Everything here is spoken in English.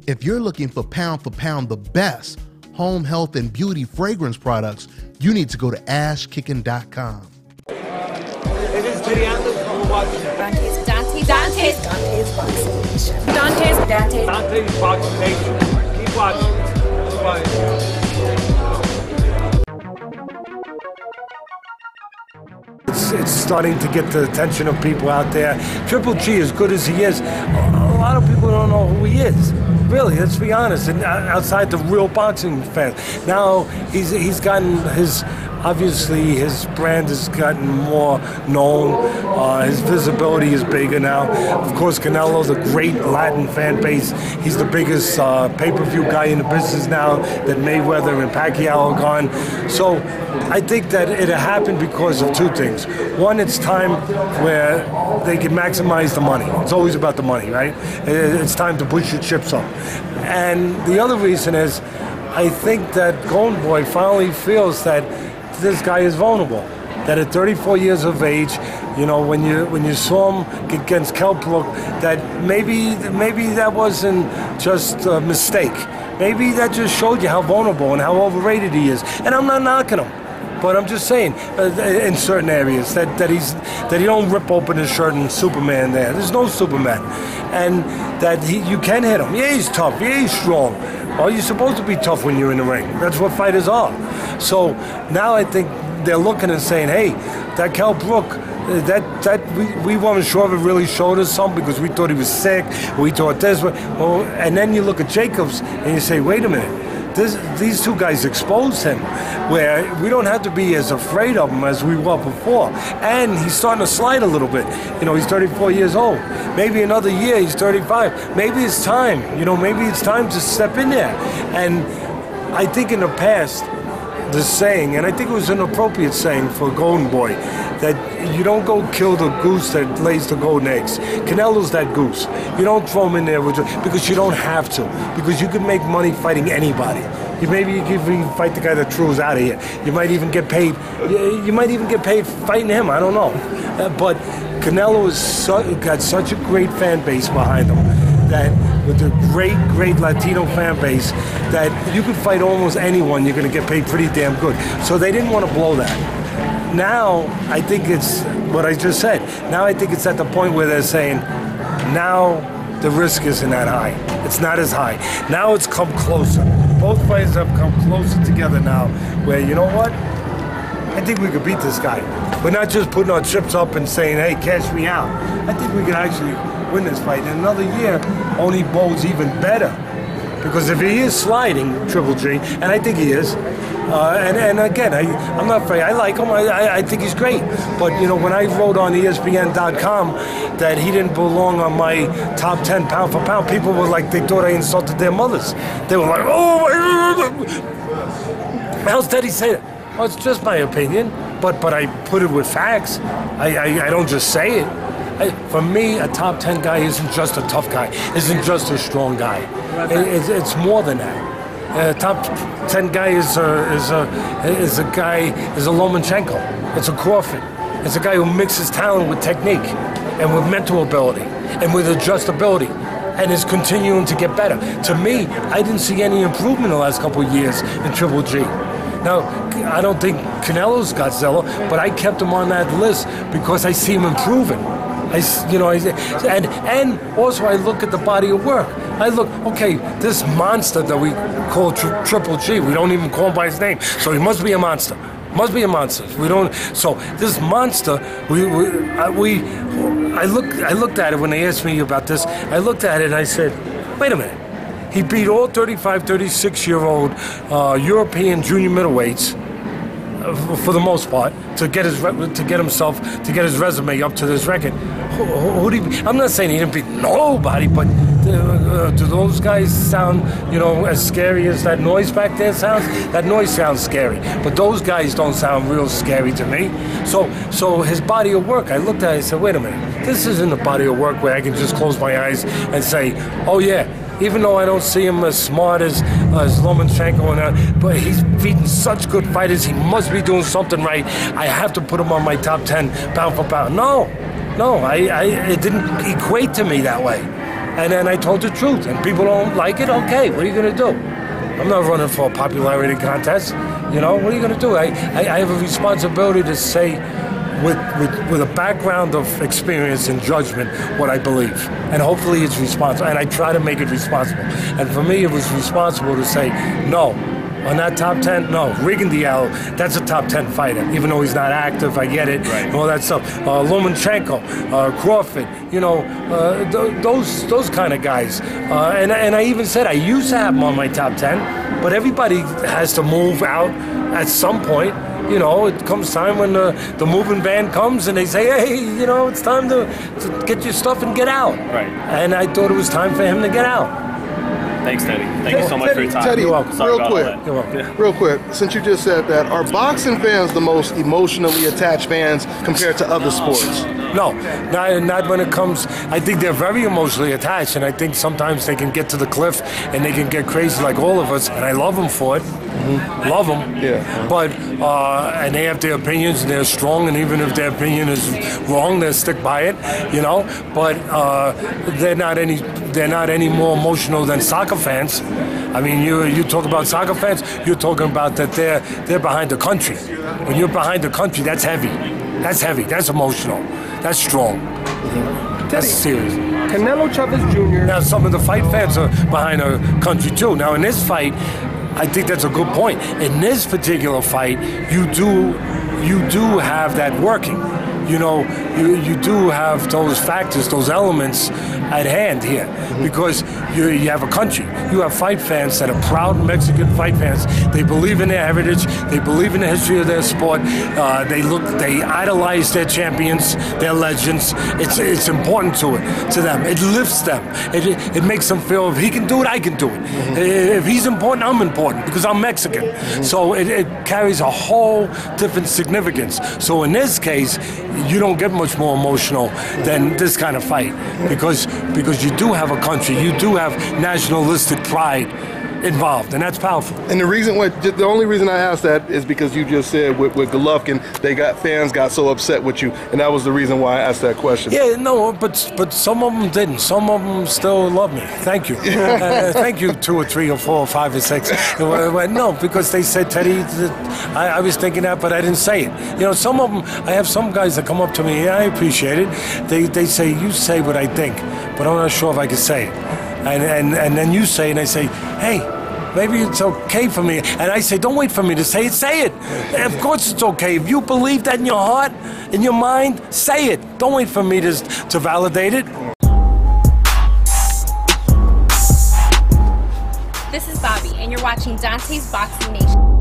If you're looking for pound the best home health and beauty fragrance products, you need to go to ashkickin.com. It is biryani for watching. Dante's Boxing Nation. Keep watching. Keep watching. It's starting to get the attention of people out there. Triple G, as good as he is, a lot of people don't know who he is. Really, let's be honest. And outside the real boxing fans, now he's gotten his. Obviously, his brand has gotten more known. His visibility is bigger now. Of course, Canelo's a great Latin fan base. He's the biggest pay-per-view guy in the business now that Mayweather and Pacquiao are gone. So I think that it happened because of two things. One, it's time where they can maximize the money. It's always about the money, right? It's time to push your chips up. And the other reason is, I think that Golden Boy finally feels that this guy is vulnerable. That at 34 years of age, you know, when you saw him against Kell, Brook, that maybe that wasn't just a mistake. Maybe that just showed you how vulnerable and how overrated he is. And I'm not knocking him, but I'm just saying in certain areas that he don't rip open his shirt and Superman there. There's no Superman, and that you can hit him. Yeah, he's tough. Yeah, he's strong. Well, you're supposed to be tough when you're in the ring. That's what fighters are. So now I think they're looking and saying, hey, that Kell Brook, we weren't sure if it really showed us something because we thought he was sick. We thought this. Well, and then you look at Jacobs and you say, wait a minute. These two guys exposed him, where we don't have to be as afraid of him as we were before. And he's starting to slide a little bit. You know, he's 34 years old. Maybe another year, he's 35. Maybe it's time. You know, maybe it's time to step in there. And I think in the past, the saying, and I think it was an appropriate saying for Golden Boy, that you don't go kill the goose that lays the golden eggs. Canelo's that goose. You don't throw him in there because you don't have to. Because you can make money fighting anybody. Maybe you can even fight the guy that threw us out of here. You might even get paid. You might even get paid fighting him. I don't know. But Canelo has got such a great fan base behind him, that with a great Latino fan base, that you can fight almost anyone. You're going to get paid pretty damn good. So they didn't want to blow that. Now, I think it's what I just said. Now I think it's at the point where they're saying, now the risk isn't that high. It's not as high. Now it's come closer. Both fighters have come closer together now, where, you know what? I think we could beat this guy. We're not just putting our chips up and saying, hey, cash me out. I think we can actually win this fight. In another year, only bodes even better. Because if he is sliding, Triple G, and I think he is, and again, I'm not afraid. I like him. I think he's great. But, you know, when I wrote on ESPN.com that he didn't belong on my top 10 pound for pound, people were like, they thought I insulted their mothers. They were like, oh, my God. How did he say that? Well, it's just my opinion, but I put it with facts. I don't just say it. For me, a top 10 guy isn't just a tough guy, isn't just a strong guy. It's more than that. Top 10 guy is a Lomachenko. It's a Crawford. It's a guy who mixes talent with technique and with mental ability and with adjustability and is continuing to get better. To me, I didn't see any improvement in the last couple of years in Triple G. Now, I don't think Canelo's Godzilla, but I kept him on that list because I see him improving. And also I look at the body of work. I look, okay, this monster that we call Triple G, we don't even call him by his name, so he must be a monster. Must be a monster. We don't. So this monster, I looked at it when they asked me about this. I looked at it and I said, wait a minute. He beat all 35, 36-year-old European junior middleweights, for the most part, to get his resume up to this record. Who did he, I'm not saying he didn't beat nobody, but do those guys sound, you know, as scary as that noise back there sounds? That noise sounds scary, but those guys don't sound real scary to me. So his body of work, I looked at it and said, wait a minute, this isn't a body of work where I can just close my eyes and say, oh yeah, even though I don't see him as smart as Lomachenko, but he's beaten such good fighters, he must be doing something right. I have to put him on my top 10 pound for pound. No, it didn't equate to me that way. And then I told the truth. And people don't like it, okay, what are you going to do? I'm not running for a popularity contest. You know, what are you going to do? I have a responsibility to say with a background of experience and judgment what I believe. And hopefully it's responsible. And I try to make it responsible. And for me, it was responsible to say, no, on that top 10, no. Rigondeaux, that's a top 10 fighter, even though he's not active, I get it, and all that stuff. Lomachenko, Crawford, you know, those kind of guys. And I even said I used to have them on my top 10, but everybody has to move out at some point. You know, it comes time when the moving van comes and they say, hey, you know, it's time to get your stuff and get out. Right. And I thought it was time for him to get out. Thanks, Teddy. Thank you so much for your time. Teddy, You're welcome. real quick, since you just said that, are boxing fans the most emotionally attached fans compared to other sports? No, not when it comes. I think they're very emotionally attached, and I think sometimes they can get to the cliff and they can get crazy like all of us, and I love them for it. Mm-hmm. Love them. Yeah. But, and they have their opinions, and they're strong, and even if their opinion is wrong, they'll stick by it, you know? But they're not any more emotional than soccer fans. I mean, you talk about soccer fans, you're talking about that they're behind the country. When you're behind the country, that's heavy. That's heavy. That's emotional. That's strong. That's serious. Canelo Chavez Jr. Now, some of the fight fans are behind the country too. Now, in this fight, I think that's a good point. In this particular fight, you do have that working. You know, you do have those factors, those elements at hand here, because you have a country. You have fight fans that are proud Mexican fight fans. They believe in their heritage. They believe in the history of their sport. They idolize their champions, their legends. It's important to them. It lifts them. It makes them feel if he can do it, I can do it. If he's important, I'm important because I'm Mexican. So it carries a whole different significance. So in this case, you don't get much more emotional than this kind of fight because you do have a country, you do have nationalistic pride involved, and that's powerful. And the only reason I asked that is because you just said with Golovkin, fans got so upset with you, and that was the reason why I asked that question. Yeah, no, but some of them didn't. Some of them still love me. Thank you. Thank you, 2 or 3 or 4 or 5 or 6. No, because they said, Teddy, I was thinking that, but I didn't say it. You know, some of them, I have some guys that come up to me, I appreciate it. They say, you say what I think, but I'm not sure if I can say it. And then you say, and I say, hey, maybe it's okay for me. And I say, don't wait for me to say it, say it. Of course it's okay. If you believe that in your heart, in your mind, say it. Don't wait for me to validate it. This is Bobby, and you're watching Dante's Boxing Nation.